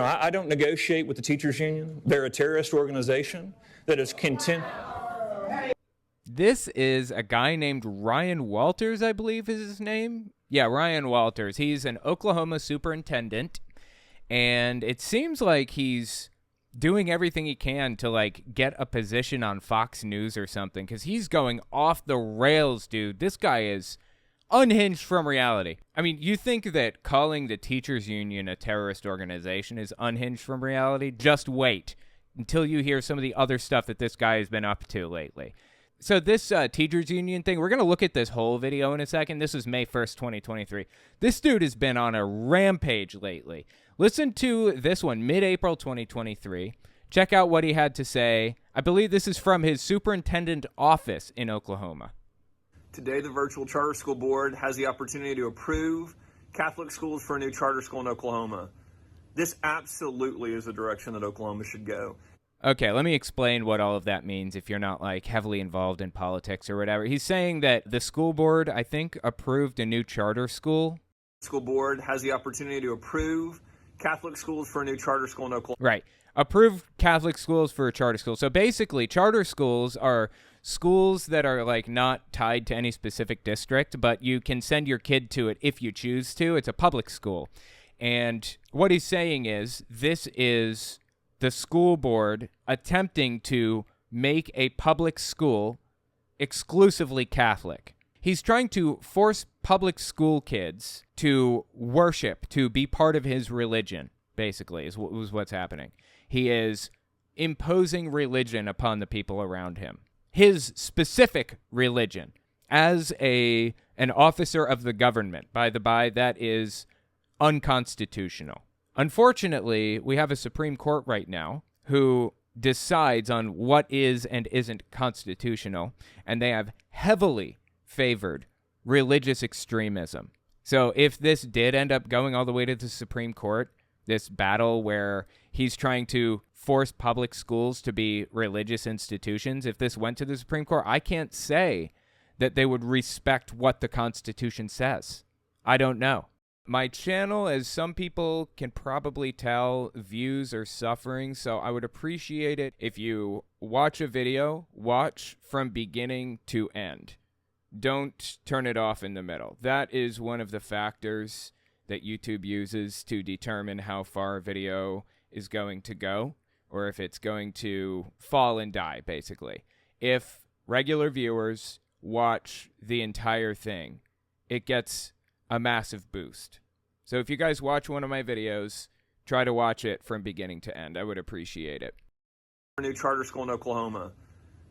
I don't negotiate with the teachers union. They're a terrorist organization that is This is a guy named Ryan Walters, I believe is his name. Yeah, Ryan Walters. He's an Oklahoma superintendent, and it seems like he's doing everything he can to, like, get a position on Fox News or something, because he's going off the rails, dude. This guy is unhinged from reality. I mean, you think that calling the teachers union a terrorist organization is unhinged from reality? Just wait until you hear some of the other stuff that this guy has been up to lately. So this teachers union thing, we're going to look at this whole video in a second. This is May 1st, 2023. This dude has been on a rampage lately. Listen to this one, mid-April 2023. Check out what he had to say. I believe this is from his superintendent office in Oklahoma. Today, the virtual charter school board has the opportunity to approve Catholic schools for a new charter school in Oklahoma. This absolutely is the direction that Oklahoma should go. Okay, let me explain what all of that means if you're not, like, heavily involved in politics or whatever. He's saying that the school board, I think, approved a new charter school. School board has the opportunity to approve Catholic schools for a new charter school in Oklahoma. Right. Approve Catholic schools for a charter school. So basically, charter schools are schools that are, like, not tied to any specific district, but you can send your kid to it if you choose to. It's a public school. And what he's saying is this is the school board attempting to make a public school exclusively Catholic. He's trying to force public school kids to worship, to be part of his religion, basically, is what's happening. He is imposing religion upon the people around him. His specific religion. As an officer of the government, by the by, that is unconstitutional. Unfortunately, we have a Supreme Court right now who decides on what is and isn't constitutional, and they have heavily favored religious extremism. So if this did end up going all the way to the Supreme Court, this battle where he's trying to force public schools to be religious institutions, if this went to the Supreme Court, I can't say that they would respect what the Constitution says. I don't know. My channel, as some people can probably tell, views are suffering, so I would appreciate it if you watch a video, watch from beginning to end. Don't turn it off in the middle. That is one of the factors that YouTube uses to determine how far a video is going to go, or if it's going to fall and die, basically. If regular viewers watch the entire thing, it gets a massive boost. So if you guys watch one of my videos, try to watch it from beginning to end. I would appreciate it. A new charter school in Oklahoma.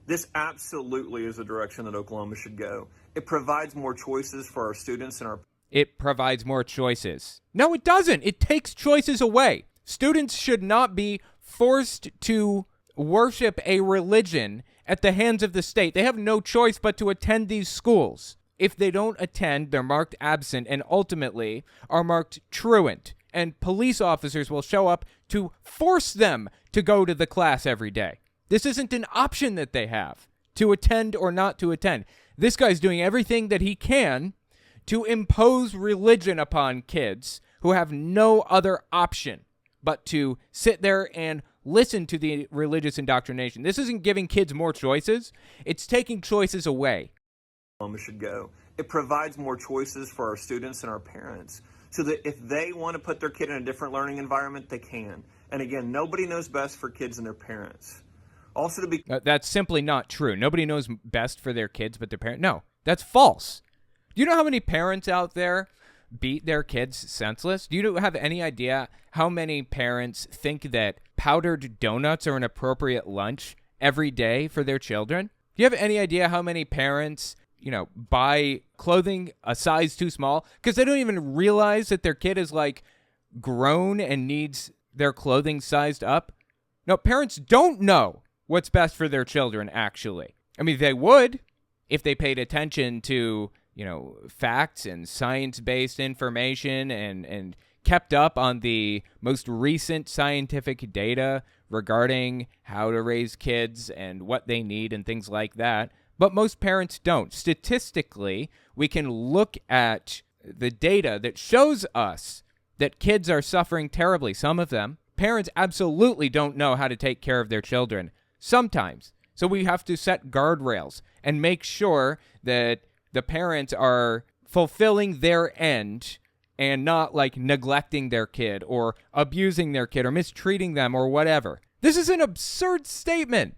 This absolutely is the direction that Oklahoma should go. It provides more choices for our students and our... It provides more choices. No, it doesn't. It takes choices away. Students should not be forced to worship a religion at the hands of the state. They have no choice but to attend these schools. If they don't attend, they're marked absent and ultimately are marked truant. And police officers will show up to force them to go to the class every day. This isn't an option that they have to attend or not to attend. This guy's doing everything that he can to impose religion upon kids who have no other option but to sit there and listen to the religious indoctrination. This isn't giving kids more choices. It's taking choices away. Should go. It provides more choices for our students and our parents so that if they want to put their kid in a different learning environment, they can. And again, nobody knows best for kids and their parents. Also to be... That's simply not true. Nobody knows best for their kids but their parents. No, that's false. Do you know how many parents out there beat their kids senseless? Do you have any idea how many parents think that powdered donuts are an appropriate lunch every day for their children? Do you have any idea how many parents, buy clothing a size too small because they don't even realize that their kid is, like, grown and needs their clothing sized up? No, parents don't know what's best for their children, actually. I mean, they would if they paid attention to, facts and science-based information and kept up on the most recent scientific data regarding how to raise kids and what they need and things like that. But most parents don't. Statistically, we can look at the data that shows us that kids are suffering terribly. Some of them, parents absolutely don't know how to take care of their children sometimes. So we have to set guardrails and make sure that the parents are fulfilling their end and not like neglecting their kid or abusing their kid or mistreating them or whatever. This is an absurd statement.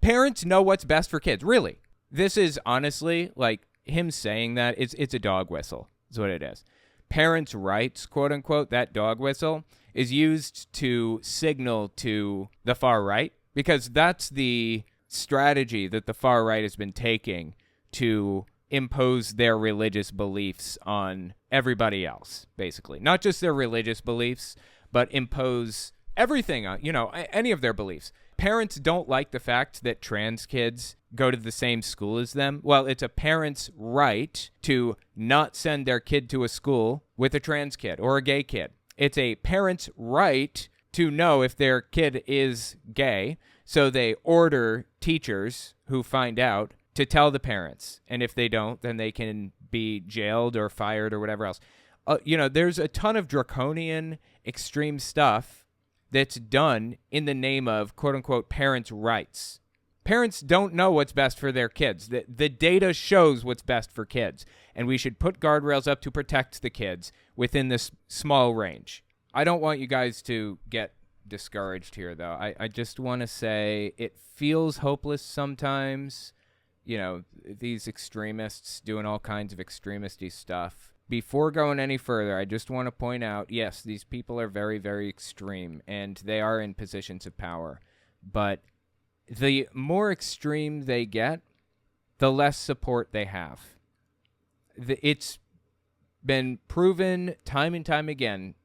Parents know what's best for kids. Really. This is honestly like him saying that it's a dog whistle. Is what it is. Parents' rights, quote unquote, that dog whistle is used to signal to the far right because that's the strategy that the far right has been taking to impose their religious beliefs on everybody else, basically. Not just their religious beliefs, but impose everything on, any of their beliefs. Parents don't like the fact that trans kids go to the same school as them. Well, it's a parent's right to not send their kid to a school with a trans kid or a gay kid. It's a parent's right to know if their kid is gay, so they order teachers who find out to tell the parents. And if they don't, then they can be jailed or fired or whatever else. There's a ton of draconian, extreme stuff that's done in the name of, quote-unquote, parents' rights. Parents don't know what's best for their kids. The data shows what's best for kids, and we should put guardrails up to protect the kids within this small range. I don't want you guys to get discouraged here, though. I just want to say it feels hopeless sometimes. These extremists doing all kinds of extremisty stuff. Before going any further, I just want to point out, yes, these people are very, very extreme, and they are in positions of power. But the more extreme they get, the less support they have. It's been proven time and time again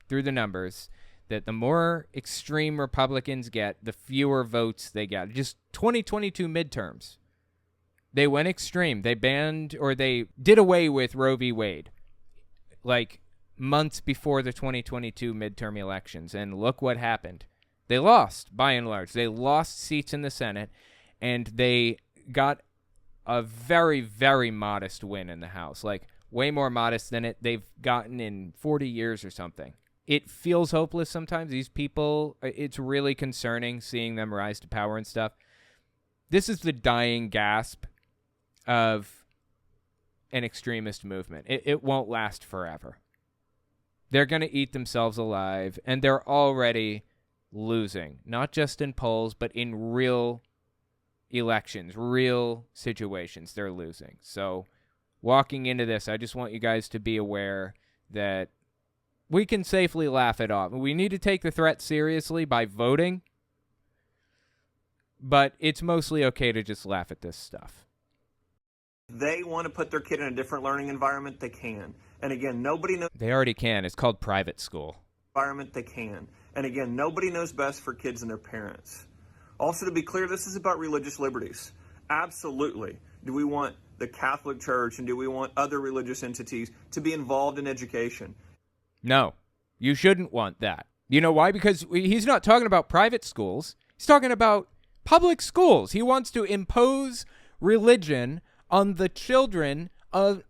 through the numbers that the more extreme Republicans get, the fewer votes they get. Just 2022 midterms. They went extreme. They banned or they did away with Roe v. Wade like months before the 2022 midterm elections. And look what happened. They lost, by and large. They lost seats in the Senate, and they got a very, very modest win in the House. Like, way more modest than they've gotten in 40 years or something. It feels hopeless sometimes. These people, it's really concerning seeing them rise to power and stuff. This is the dying gasp of an extremist movement. It won't last forever. They're going to eat themselves alive, and they're already losing, not just in polls, but in real elections, real situations. They're losing. So walking into this, I just want you guys to be aware that we can safely laugh it off. We need to take the threat seriously by voting, but it's mostly okay to just laugh at this stuff. They want to put their kid in a different learning environment, they can. And again, nobody knows. They already can. It's called private school. Environment, they can. And again, nobody knows best for kids and their parents. Also, to be clear, this is about religious liberties. Absolutely. Do we want the Catholic Church and do we want other religious entities to be involved in education? No, you shouldn't want that. You know why? Because he's not talking about private schools. He's talking about public schools. He wants to impose religion on the children of,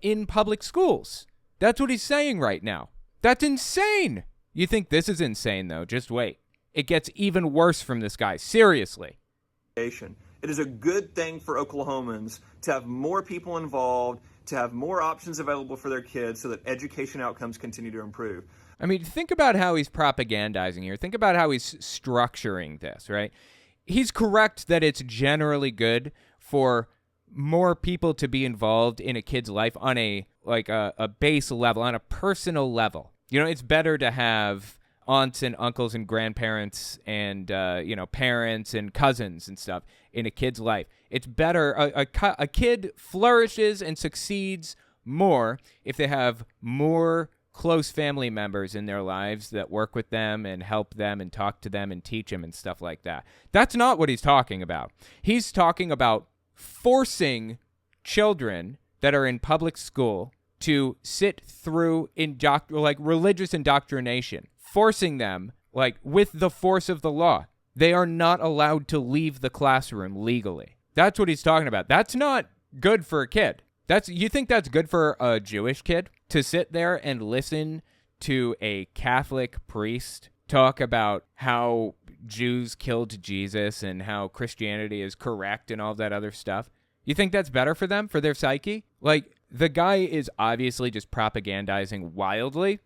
in public schools. That's what he's saying right now. That's insane. You think this is insane, though? Just wait. It gets even worse from this guy. Seriously. It is a good thing for Oklahomans to have more people involved, to have more options available for their kids so that education outcomes continue to improve. I mean, think about how he's propagandizing here. Think about how he's structuring this, right? He's correct that it's generally good for more people to be involved in a kid's life on a base level, on a personal level. It's better to have aunts and uncles and grandparents and, parents and cousins and stuff in a kid's life. It's better. A kid flourishes and succeeds more if they have more close family members in their lives that work with them and help them and talk to them and teach them and stuff like that. That's not what he's talking about. He's talking about forcing children that are in public school to sit through religious indoctrination, forcing them with the force of the law. They are not allowed to leave the classroom legally. That's what he's talking about. That's not good for a kid. You think that's good for a Jewish kid to sit there and listen to a Catholic priest talk about how Jews killed Jesus and how Christianity is correct and all that other stuff. You think that's better for them, for their psyche? Like, the guy is obviously just propagandizing wildly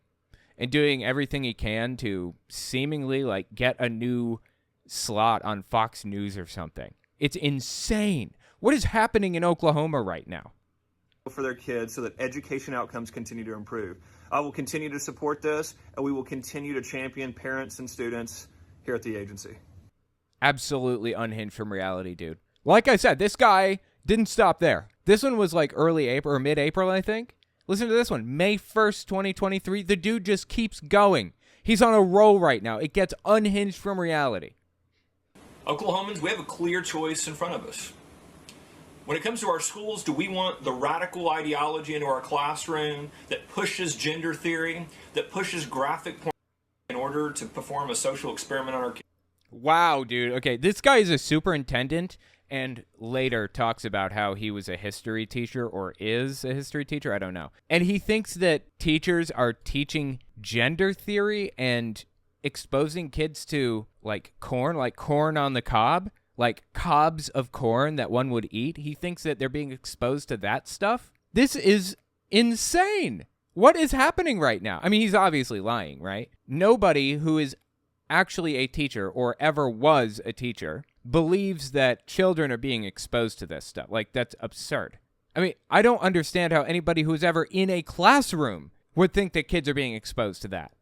and doing everything he can to seemingly, like, get a new slot on Fox News or something. It's insane. What is happening in Oklahoma right now? For their kids so that education outcomes continue to improve. I will continue to support this, and we will continue to champion parents and students here at the agency. Absolutely unhinged from reality, dude. Like I said, this guy didn't stop there. This one was like early April or mid-April, I think. Listen to this one. May 1st, 2023. The dude just keeps going. He's on a roll right now. It gets unhinged from reality. Oklahomans, we have a clear choice in front of us. When it comes to our schools, do we want the radical ideology into our classroom that pushes gender theory, that pushes graphic porn in order to perform a social experiment on our kids? Wow, dude. Okay, this guy is a superintendent and later talks about how he was a history teacher or is a history teacher. I don't know. And he thinks that teachers are teaching gender theory and exposing kids to, like corn on the cob. Like cobs of corn that one would eat. He thinks that they're being exposed to that stuff. This is insane. What is happening right now? I mean, he's obviously lying, right? Nobody who is actually a teacher or ever was a teacher believes that children are being exposed to this stuff. Like, that's absurd. I mean, I don't understand how anybody who's ever in a classroom would think that kids are being exposed to that.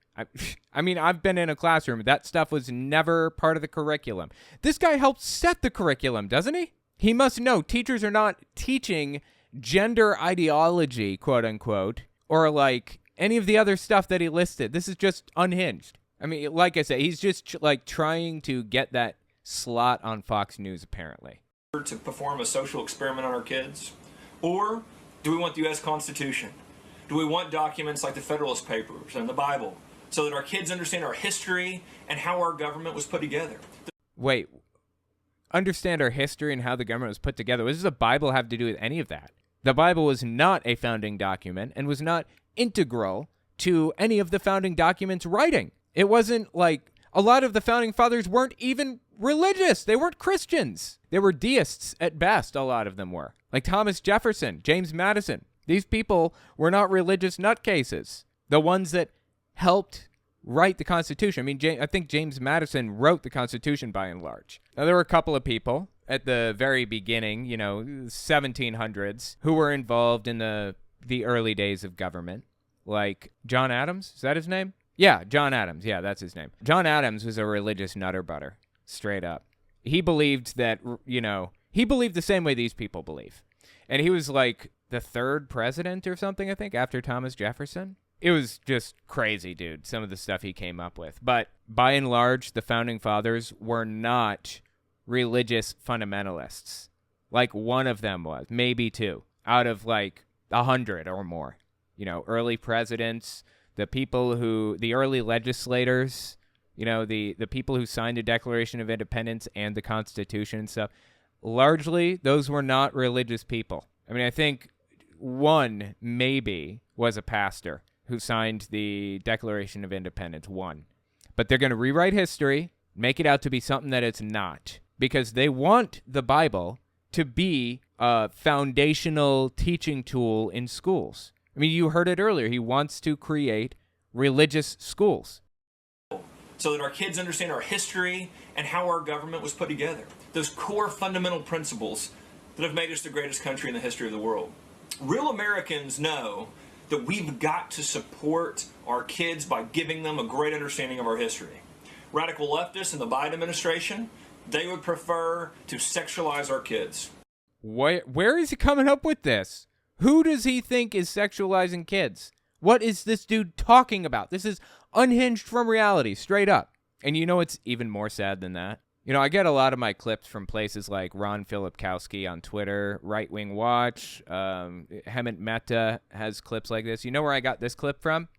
I mean, I've been in a classroom. That stuff was never part of the curriculum. This guy helped set the curriculum, doesn't he? He must know teachers are not teaching gender ideology, quote unquote, or like any of the other stuff that he listed. This is just unhinged. I mean, like I said, he's just like trying to get that slot on Fox News, apparently. To perform a social experiment on our kids? Or do we want the U.S. Constitution? Do we want documents like the Federalist Papers and the Bible, so that our kids understand our history and how our government was put together? Wait, understand our history and how the government was put together? What does the Bible have to do with any of that? The Bible was not a founding document and was not integral to any of the founding documents' writing. It wasn't like a lot of the founding fathers weren't even religious. They weren't Christians. They were deists at best, a lot of them were. Like Thomas Jefferson, James Madison. These people were not religious nutcases. The ones that helped write the Constitution. I mean, I think James Madison wrote the Constitution by and large. Now, there were a couple of people at the very beginning, 1700s, who were involved in the early days of government, like John Adams. Is that his name? Yeah, John Adams. Yeah, that's his name. John Adams was a religious nutter butter, straight up. He believed that, he believed the same way these people believe. And he was like the third president or something, I think, after Thomas Jefferson. It was just crazy, dude, some of the stuff he came up with. But by and large, the founding fathers were not religious fundamentalists. Like one of them was, maybe two, out of like 100 or more. Early presidents, the early legislators, the people who signed the Declaration of Independence and the Constitution and stuff. Largely, those were not religious people. I mean, I think one maybe was a pastor who signed the Declaration of Independence, one. But they're going to rewrite history, make it out to be something that it's not, because they want the Bible to be a foundational teaching tool in schools. I mean, you heard it earlier. He wants to create religious schools. So that our kids understand our history and how our government was put together. Those core fundamental principles that have made us the greatest country in the history of the world. Real Americans know that we've got to support our kids by giving them a great understanding of our history. Radical leftists in the Biden administration, they would prefer to sexualize our kids. Where is he coming up with this? Who does he think is sexualizing kids? What is this dude talking about? This is unhinged from reality, straight up. And it's even more sad than that. I get a lot of my clips from places like Ron Filipkowski on Twitter, Right Wing Watch, Hemant Mehta has clips like this. You know where I got this clip from?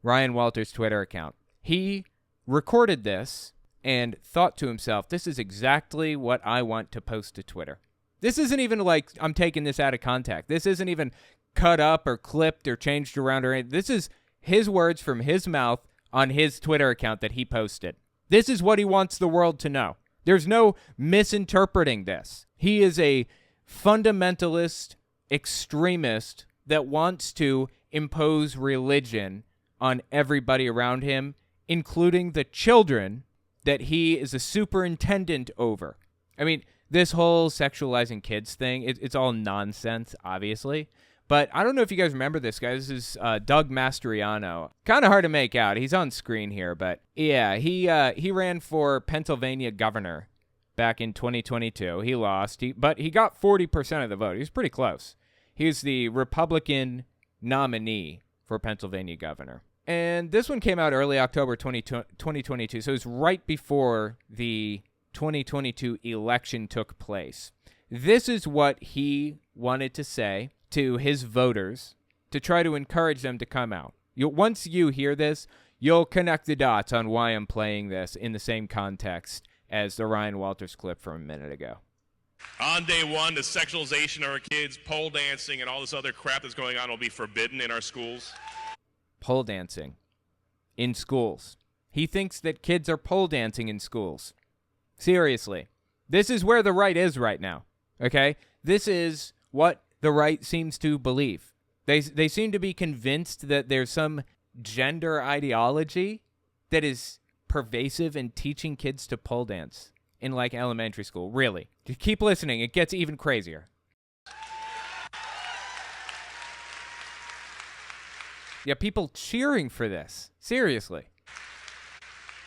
Ryan Walters' Twitter account. He recorded this and thought to himself, this is exactly what I want to post to Twitter. This isn't even like I'm taking this out of context. This isn't even cut up or clipped or changed around or anything. This is his words from his mouth on his Twitter account that he posted. This is what he wants the world to know. There's no misinterpreting this. He is a fundamentalist extremist that wants to impose religion on everybody around him, including the children that he is a superintendent over. I mean, this whole sexualizing kids thing, it's all nonsense, obviously. But I don't know if you guys remember this guy. This is Doug Mastriano. Kind of hard to make out. He's on screen here, but yeah, he ran for Pennsylvania governor back in 2022. He lost, but he got 40% of the vote. He was pretty close. He was the Republican nominee for Pennsylvania governor. And this one came out early October 2022, so it was right before the 2022 election took place. This is what he wanted to say to his voters to try to encourage them to come out. Once you hear this, you'll connect the dots on why I'm playing this in the same context as the Ryan Walters clip from a minute ago. On day one, the sexualization of our kids, pole dancing, and all this other crap that's going on will be forbidden in our schools. Pole dancing in schools. He thinks that kids are pole dancing in schools. Seriously. This is where the right is right now. Okay? This is what the right seems to believe. They seem to be convinced that there's some gender ideology that is pervasive in teaching kids to pole dance in like elementary school. Really. Just keep listening. It gets even crazier. Yeah, people cheering for this. Seriously.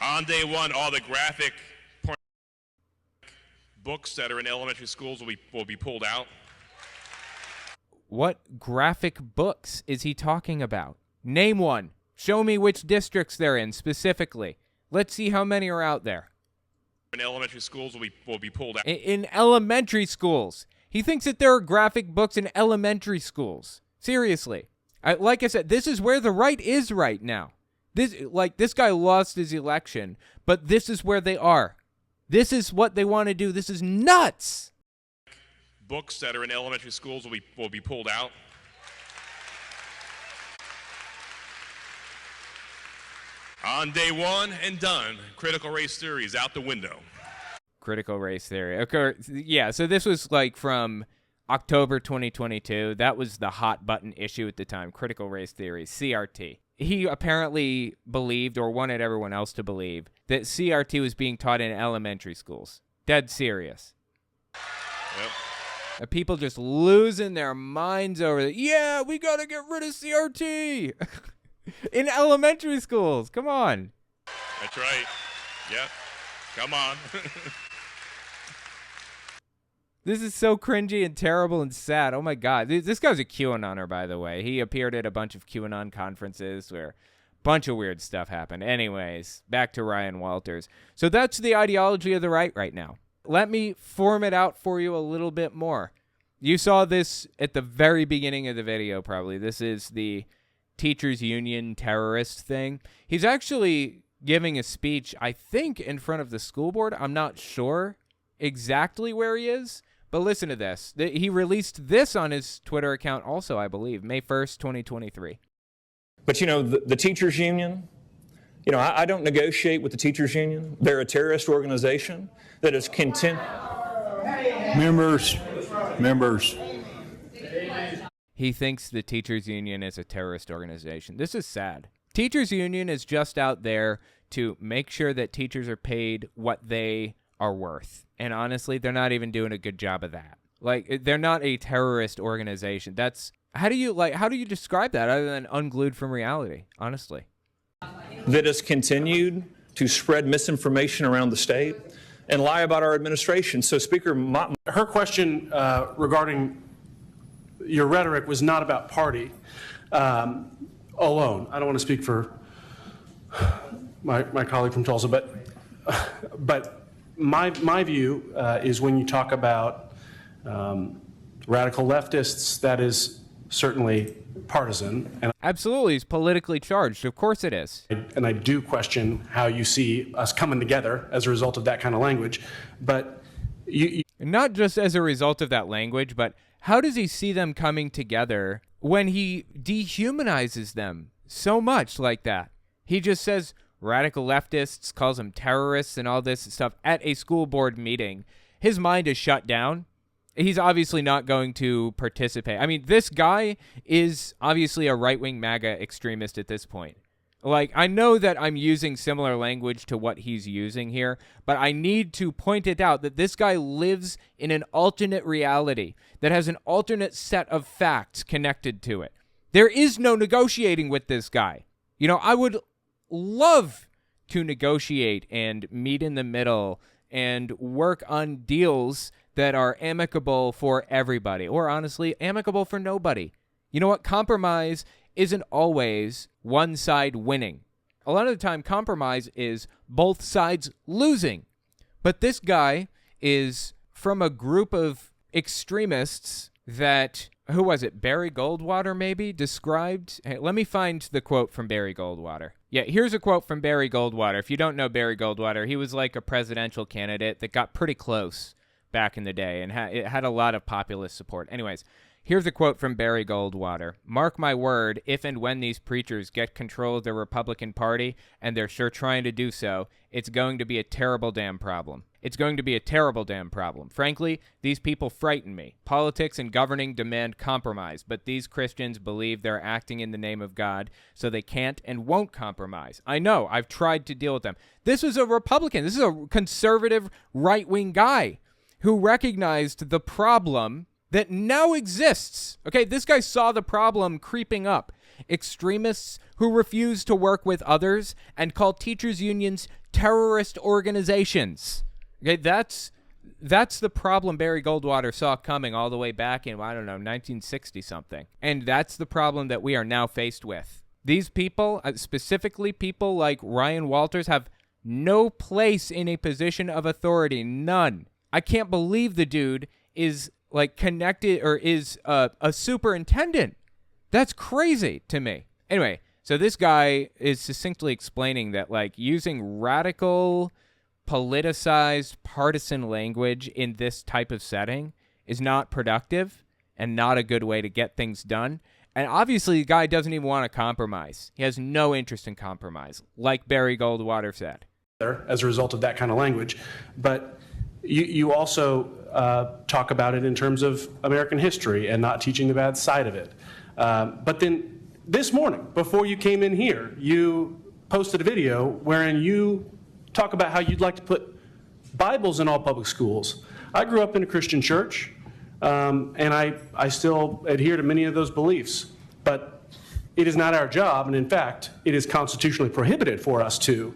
On day one, all the graphic books that are in elementary schools will be pulled out. What graphic books is he talking about? Name one. Show me which districts they're in specifically. Let's see how many are out there. In elementary schools will be pulled out. In elementary schools. He thinks that there are graphic books in elementary schools. Seriously. Like I said, this is where the right is right now. This guy lost his election, but this is where they are. This is what they want to do. This is nuts. Books that are in elementary schools will be pulled out. On day one and done, critical race theory is out the window. Critical race theory. Okay, yeah, so this was like from October 2022. That was the hot button issue at the time, critical race theory, CRT. He apparently believed, or wanted everyone else to believe, that CRT was being taught in elementary schools. Dead serious. Yep. People just losing their minds over it. Yeah, we got to get rid of CRT in elementary schools. Come on. That's right. Yep. Come on. This is so cringy and terrible and sad. Oh, my God. This guy's a QAnoner, by the way. He appeared at a bunch of QAnon conferences where a bunch of weird stuff happened. Anyways, back to Ryan Walters. So that's the ideology of the right now. Let me form it out for you a little bit more. You saw this at the very beginning of the video, probably. This is the teachers union terrorist thing. He's actually giving a speech, I think, in front of the school board. I'm not sure exactly where he is, but listen to this. He released this on his Twitter account also, I believe, May 1st, 2023. But, the teachers union, I don't negotiate with the teachers union. They're a terrorist organization that is Members. He thinks the teachers union is a terrorist organization. This is sad. Teachers union is just out there to make sure that teachers are paid what they are worth. And honestly, they're not even doing a good job of that. Like, they're not a terrorist organization. That's how do you describe that other than unglued from reality, honestly? That has continued to spread misinformation around the state and lie about our administration. So, Speaker, her question regarding your rhetoric was not about party alone. I don't want to speak for my colleague from Tulsa, but my view is when you talk about radical leftists, that is certainly partisan. And absolutely, it's politically charged. Of course it is. And I do question how you see us coming together as a result of that kind of language. But not just as a result of that language, but how does he see them coming together when he dehumanizes them so much like that? He just says radical leftists, calls them terrorists and all this stuff at a school board meeting. His mind is shut down. He's obviously not going to participate. I mean, this guy is obviously a right-wing MAGA extremist at this point. Like, I know that I'm using similar language to what he's using here, but I need to point it out that this guy lives in an alternate reality that has an alternate set of facts connected to it. There is no negotiating with this guy. You know, I would love to negotiate and meet in the middle and work on deals that are amicable for everybody, or honestly, amicable for nobody. You know what? Compromise isn't always one side winning. A lot of the time, compromise is both sides losing. But this guy is from a group of extremists that, who was it, Barry Goldwater maybe, described? Hey, let me find the quote from Barry Goldwater. Yeah, here's a quote from Barry Goldwater. If you don't know Barry Goldwater, he was like a presidential candidate that got pretty close back in the day and it had a lot of populist support. Anyways, here's a quote from Barry Goldwater. "Mark my word, if and when these preachers get control of the Republican Party, and they're sure trying to do so, it's going to be a terrible damn problem. It's going to be a terrible damn problem. Frankly, these people frighten me. Politics and governing demand compromise, but these Christians believe they're acting in the name of God, so they can't and won't compromise. I know, I've tried to deal with them." This was a Republican. This is a conservative right-wing guy who recognized the problem that now exists. Okay, this guy saw the problem creeping up. Extremists who refuse to work with others and call teachers' unions terrorist organizations. Okay, that's the problem Barry Goldwater saw coming all the way back in, 1960-something. And that's the problem that we are now faced with. These people, specifically people like Ryan Walters, have no place in a position of authority. None. I can't believe the dude is like connected or is a superintendent. That's crazy to me. Anyway, so this guy is succinctly explaining that like using radical, politicized, partisan language in this type of setting is not productive and not a good way to get things done. And obviously the guy doesn't even want to compromise. He has no interest in compromise, like Barry Goldwater said. As a result of that kind of language. But you also talk about it in terms of American history and not teaching the bad side of it. But then this morning, before you came in here, you posted a video wherein you talk about how you'd like to put Bibles in all public schools. I grew up in a Christian church, and I still adhere to many of those beliefs. But it is not our job, and in fact, it is constitutionally prohibited for us to.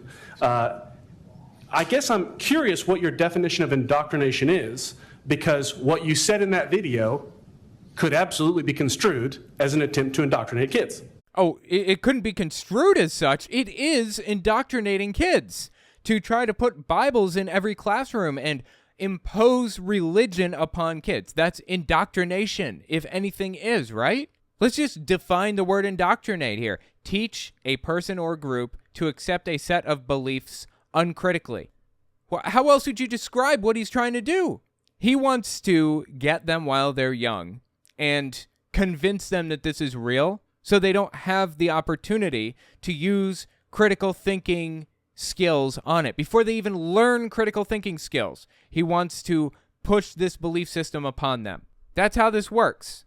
I guess I'm curious what your definition of indoctrination is, because what you said in that video could absolutely be construed as an attempt to indoctrinate kids. Oh, it couldn't be construed as such. It is indoctrinating kids to try to put Bibles in every classroom and impose religion upon kids. That's indoctrination, if anything is, right? Let's just define the word indoctrinate here. Teach a person or group to accept a set of beliefs uncritically. How else would you describe what he's trying to do? He wants to get them while they're young and convince them that this is real so they don't have the opportunity to use critical thinking skills on it. Before they even learn critical thinking skills, he wants to push this belief system upon them. That's how this works.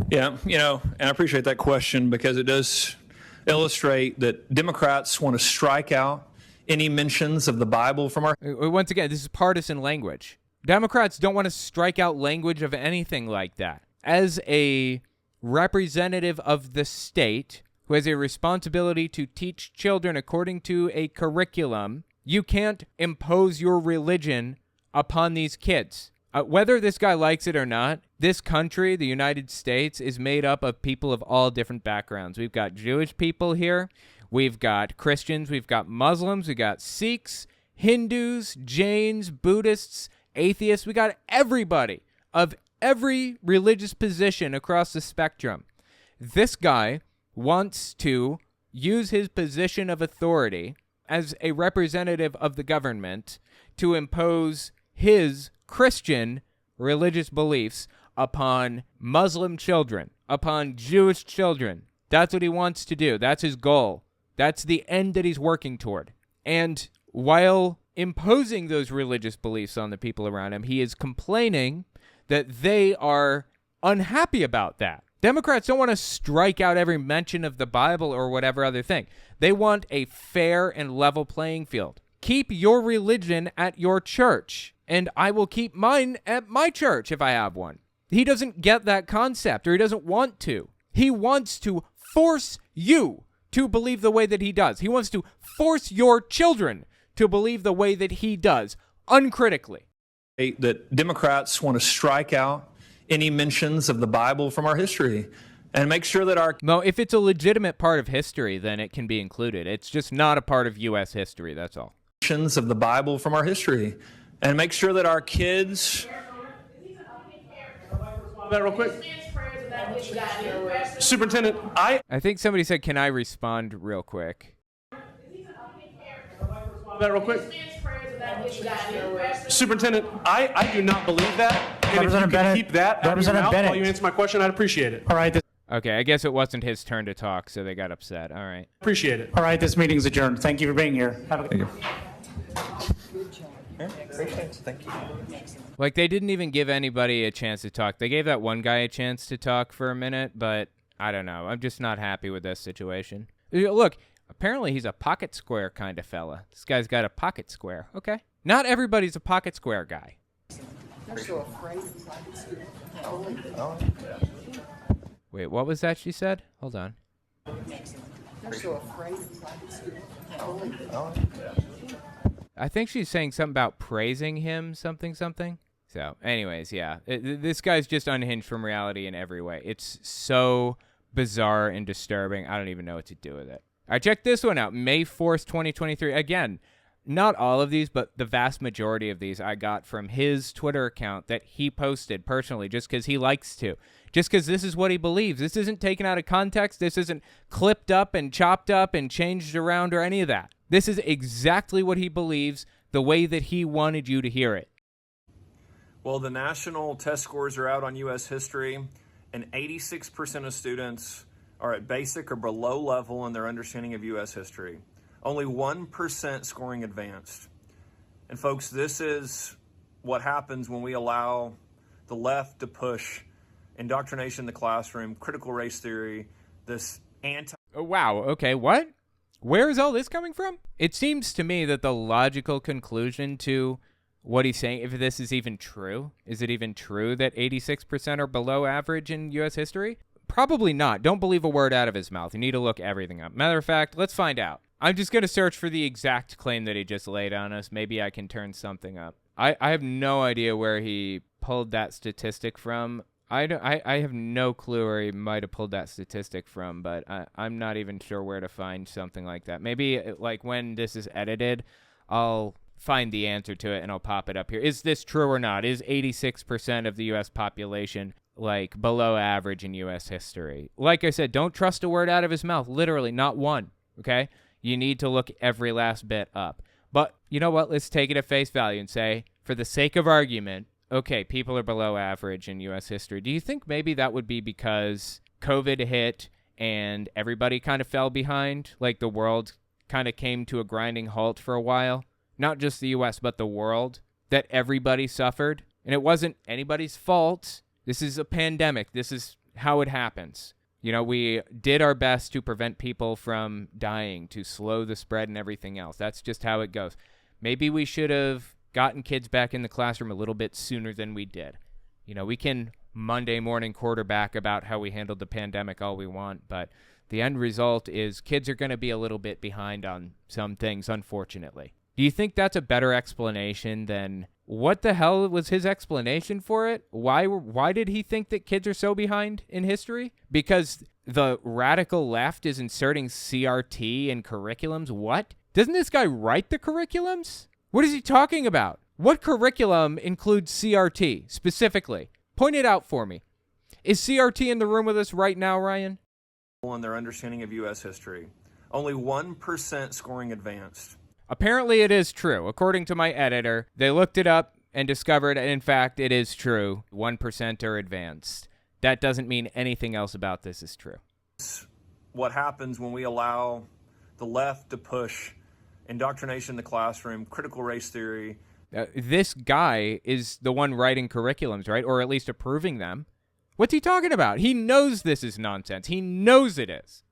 Yeah, and I appreciate that question because it does illustrate that Democrats want to strike out any mentions of the Bible from our... Once again, this is partisan language. Democrats don't want to strike out language of anything like that. As a representative of the state who has a responsibility to teach children according to a curriculum, you can't impose your religion upon these kids. Whether this guy likes it or not, this country, the United States, is made up of people of all different backgrounds. We've got Jewish people here. We've got Christians. We've got Muslims. We've got Sikhs, Hindus, Jains, Buddhists, atheists. We got everybody of every religious position across the spectrum. This guy wants to use his position of authority as a representative of the government to impose his Christian religious beliefs upon Muslim children, upon Jewish children, That's what he wants to do. That's his goal. That's the end that he's working toward. And while imposing those religious beliefs on the people around him, he is complaining that they are unhappy about that. Democrats don't want to strike out every mention of the Bible or whatever other thing. They want a fair and level playing field. Keep your religion at your church, and I will keep mine at my church if I have one. He doesn't get that concept, or he doesn't want to. He wants to force you to believe the way that he does. He wants to force your children to believe the way that he does, uncritically. That Democrats want to strike out any mentions of the Bible from our history and make sure that our No, if it's a legitimate part of history, then it can be included. It's just not a part of U.S. history, that's all. mentions of the Bible from our history and make sure that our kids. That real quick. Superintendent, I think somebody said, can I respond real quick? that real quick. Superintendent, I do not believe that. And if you can keep that out of your mouth while you answer my question, I'd appreciate it. All right. Okay, I guess it wasn't his turn to talk, so they got upset. All right. Appreciate it. All right. This meeting's adjourned. Thank you for being here. Have a good Thank you. Like, they didn't even give anybody a chance to talk. They gave that one guy a chance to talk for a minute, but I don't know. I'm just not happy with this situation. Look, apparently he's a pocket square kind of fella. This guy's got a pocket square. Okay. Not everybody's a pocket square guy. Wait, what was that she said? Hold on. I think she's saying something about praising him, something. So, anyways, yeah. This guy's just unhinged from reality in every way. It's so bizarre and disturbing. I don't even know what to do with it. All right, check this one out. May 4th, 2023. Again, not all of these, but the vast majority of these I got from his Twitter account that he posted personally just because he likes to. Just because this is what he believes. This isn't taken out of context. This isn't clipped up and chopped up and changed around or any of that. This is exactly what he believes, the way that he wanted you to hear it. Well, the national test scores are out on U.S. history, and 86% of students are at basic or below level in their understanding of U.S. history. Only 1% scoring advanced. And folks, this is what happens when we allow the left to push indoctrination in the classroom, critical race theory, this Oh, wow. Okay, what? Where is all this coming from? It seems to me that the logical conclusion to what he's saying, if this is even true, is it even true that 86% are below average in U.S. history? Probably not. Don't believe a word out of his mouth. You need to look everything up. Matter of fact, let's find out. I'm just going to search for the exact claim that he just laid on us. Maybe I can turn something up. I have no idea where he pulled that statistic from. I have no clue where he might have pulled that statistic from, but I'm not even sure where to find something like that. Maybe like when this is edited, I'll find the answer to it and I'll pop it up here. Is this true or not? Is 86% of the U.S. population like below average in U.S. history? Like I said, don't trust a word out of his mouth. Literally, not one. Okay? You need to look every last bit up. But you know what? Let's take it at face value and say, for the sake of argument, okay, people are below average in U.S. history. Do you think maybe that would be because COVID hit and everybody kind of fell behind? Like the world kind of came to a grinding halt for a while? Not just the U.S., but the world? That everybody suffered? And it wasn't anybody's fault. This is a pandemic. This is how it happens. You know, we did our best to prevent people from dying, to slow the spread and everything else. That's just how it goes. Maybe we should have gotten kids back in the classroom a little bit sooner than we did. You know, we can Monday morning quarterback about how we handled the pandemic all we want, but the end result is kids are going to be a little bit behind on some things, unfortunately. Do you think that's a better explanation than what the hell was his explanation for it? Why did he think that kids are so behind in history? Because the radical left is inserting CRT in curriculums? What? Doesn't this guy write the curriculums? What is he talking about? What curriculum includes CRT specifically? Point it out for me. Is CRT in the room with us right now, Ryan? in their understanding of U.S. history. Only 1% scoring advanced. Apparently it is true. According to my editor, they looked it up and discovered, and in fact, it is true. 1% are advanced. That doesn't mean anything else about this is true. what happens when we allow the left to push indoctrination in the classroom, critical race theory. This guy is the one writing curriculums, right? Or at least approving them. What's he talking about? He knows this is nonsense. He knows it is.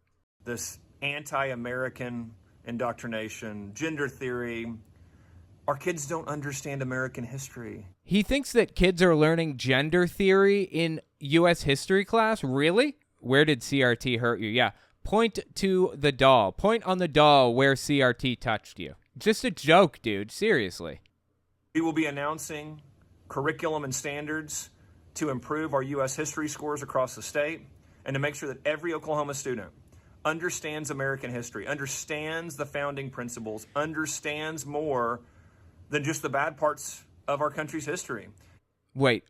This anti-American indoctrination, gender theory. Our kids don't understand American history. He thinks that kids are learning gender theory in U.S. history class? Really? Where did CRT hurt you? Yeah. Point to the doll. Point on the doll where CRT touched you. Just a joke, dude. Seriously. We will be announcing curriculum and standards to improve our U.S. history scores across the state and to make sure that every Oklahoma student understands American history, understands the founding principles, understands more than just the bad parts of our country's history. Wait,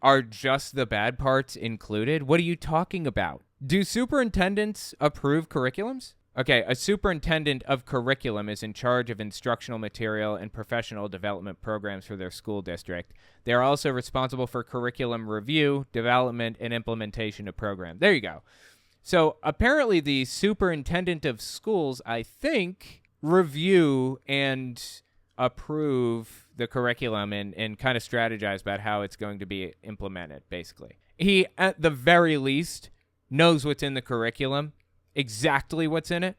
are just the bad parts included? What are you talking about? Do superintendents approve curriculums? Okay, a superintendent of curriculum is in charge of instructional material and professional development programs for their school district. They are also responsible for curriculum review, development, and implementation of programs. There you go. So apparently the superintendent of schools, I think, review and approve the curriculum and kind of strategize about how it's going to be implemented, basically. He, at the very least, knows what's in the curriculum, exactly what's in it,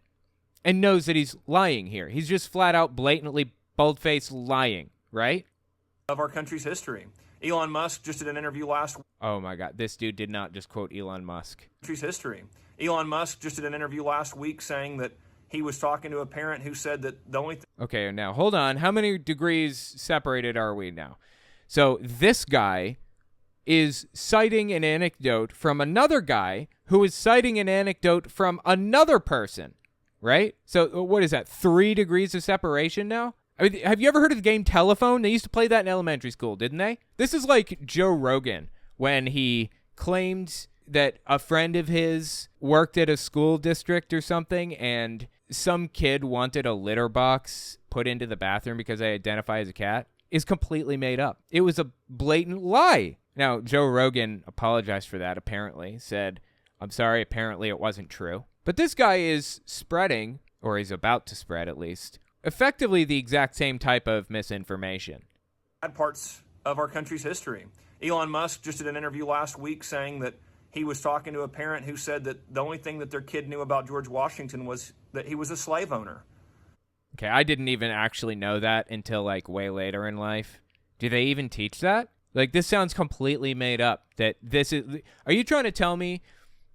and knows that he's lying here. He's just flat out, blatantly, bold-faced lying, right? Of our country's history. Elon Musk just did an interview last week. Oh my God, this dude did not just quote Elon Musk. Country's history. Elon Musk just did an interview last week saying that he was talking to a parent who said that the only Okay, now hold on. How many degrees separated are we now? So this guy is citing an anecdote from another guy who is citing an anecdote from another person, right? So what is that, 3 degrees of separation now? I mean, have you ever heard of the game Telephone? They used to play that in elementary school, didn't they? This is like Joe Rogan when he claimed that a friend of his worked at a school district or something, and some kid wanted a litter box put into the bathroom because they identify as a cat, is completely made up. It was a blatant lie. Now, Joe Rogan apologized for that, apparently. Said, I'm sorry, apparently it wasn't true. But this guy is spreading, or he's about to spread at least, effectively the exact same type of misinformation. Bad parts of our country's history. Elon Musk just did an interview last week saying that he was talking to a parent who said that the only thing that their kid knew about George Washington was that he was a slave owner. Okay, I didn't even actually know that until like way later in life. Do they even teach that? Like, this sounds completely made up. That this is. Are you trying to tell me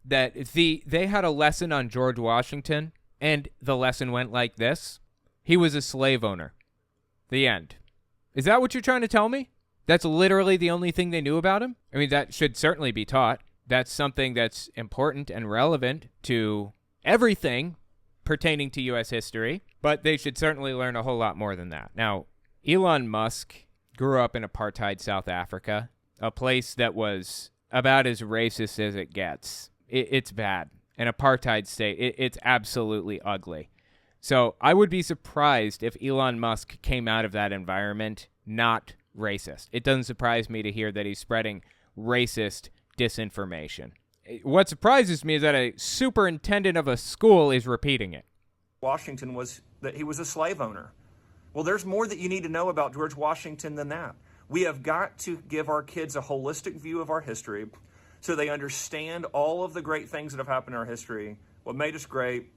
that they had a lesson on George Washington and the lesson went like this? He was a slave owner. The end. Is that what you're trying to tell me? That's literally the only thing they knew about him? I mean, that should certainly be taught. That's something that's important and relevant to everything pertaining to U.S. history, but they should certainly learn a whole lot more than that. Now, Elon Musk grew up in apartheid South Africa, a place that was about as racist as it gets. It's bad. An apartheid state. It's absolutely ugly. So I would be surprised if Elon Musk came out of that environment not racist. It doesn't surprise me to hear that he's spreading racist disinformation. What surprises me is that a superintendent of a school is repeating it. Washington was that he was a slave owner. Well, there's more that you need to know about George Washington than that. We have got to give our kids a holistic view of our history so they understand all of the great things that have happened in our history, what made us great,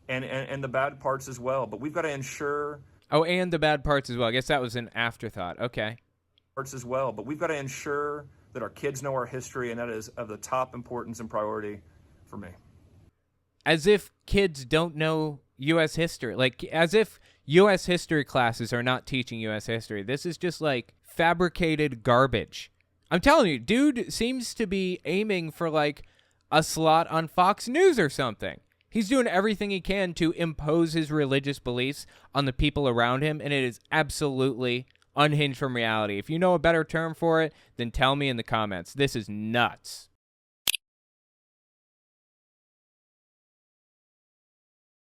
and the bad parts as well. But we've got to ensure... Oh, and the bad parts as well. I guess that was an afterthought. Okay. Parts as well. But we've got to ensure that our kids know our history, and that is of the top importance and priority for me. As if kids don't know U.S. history. Like, as if U.S. history classes are not teaching U.S. history. This is just, like, fabricated garbage. I'm telling you, dude seems to be aiming for, like, a slot on Fox News or something. He's doing everything he can to impose his religious beliefs on the people around him, and it is absolutely unhinged from reality. If you know a better term for it, then tell me in the comments. This is nuts.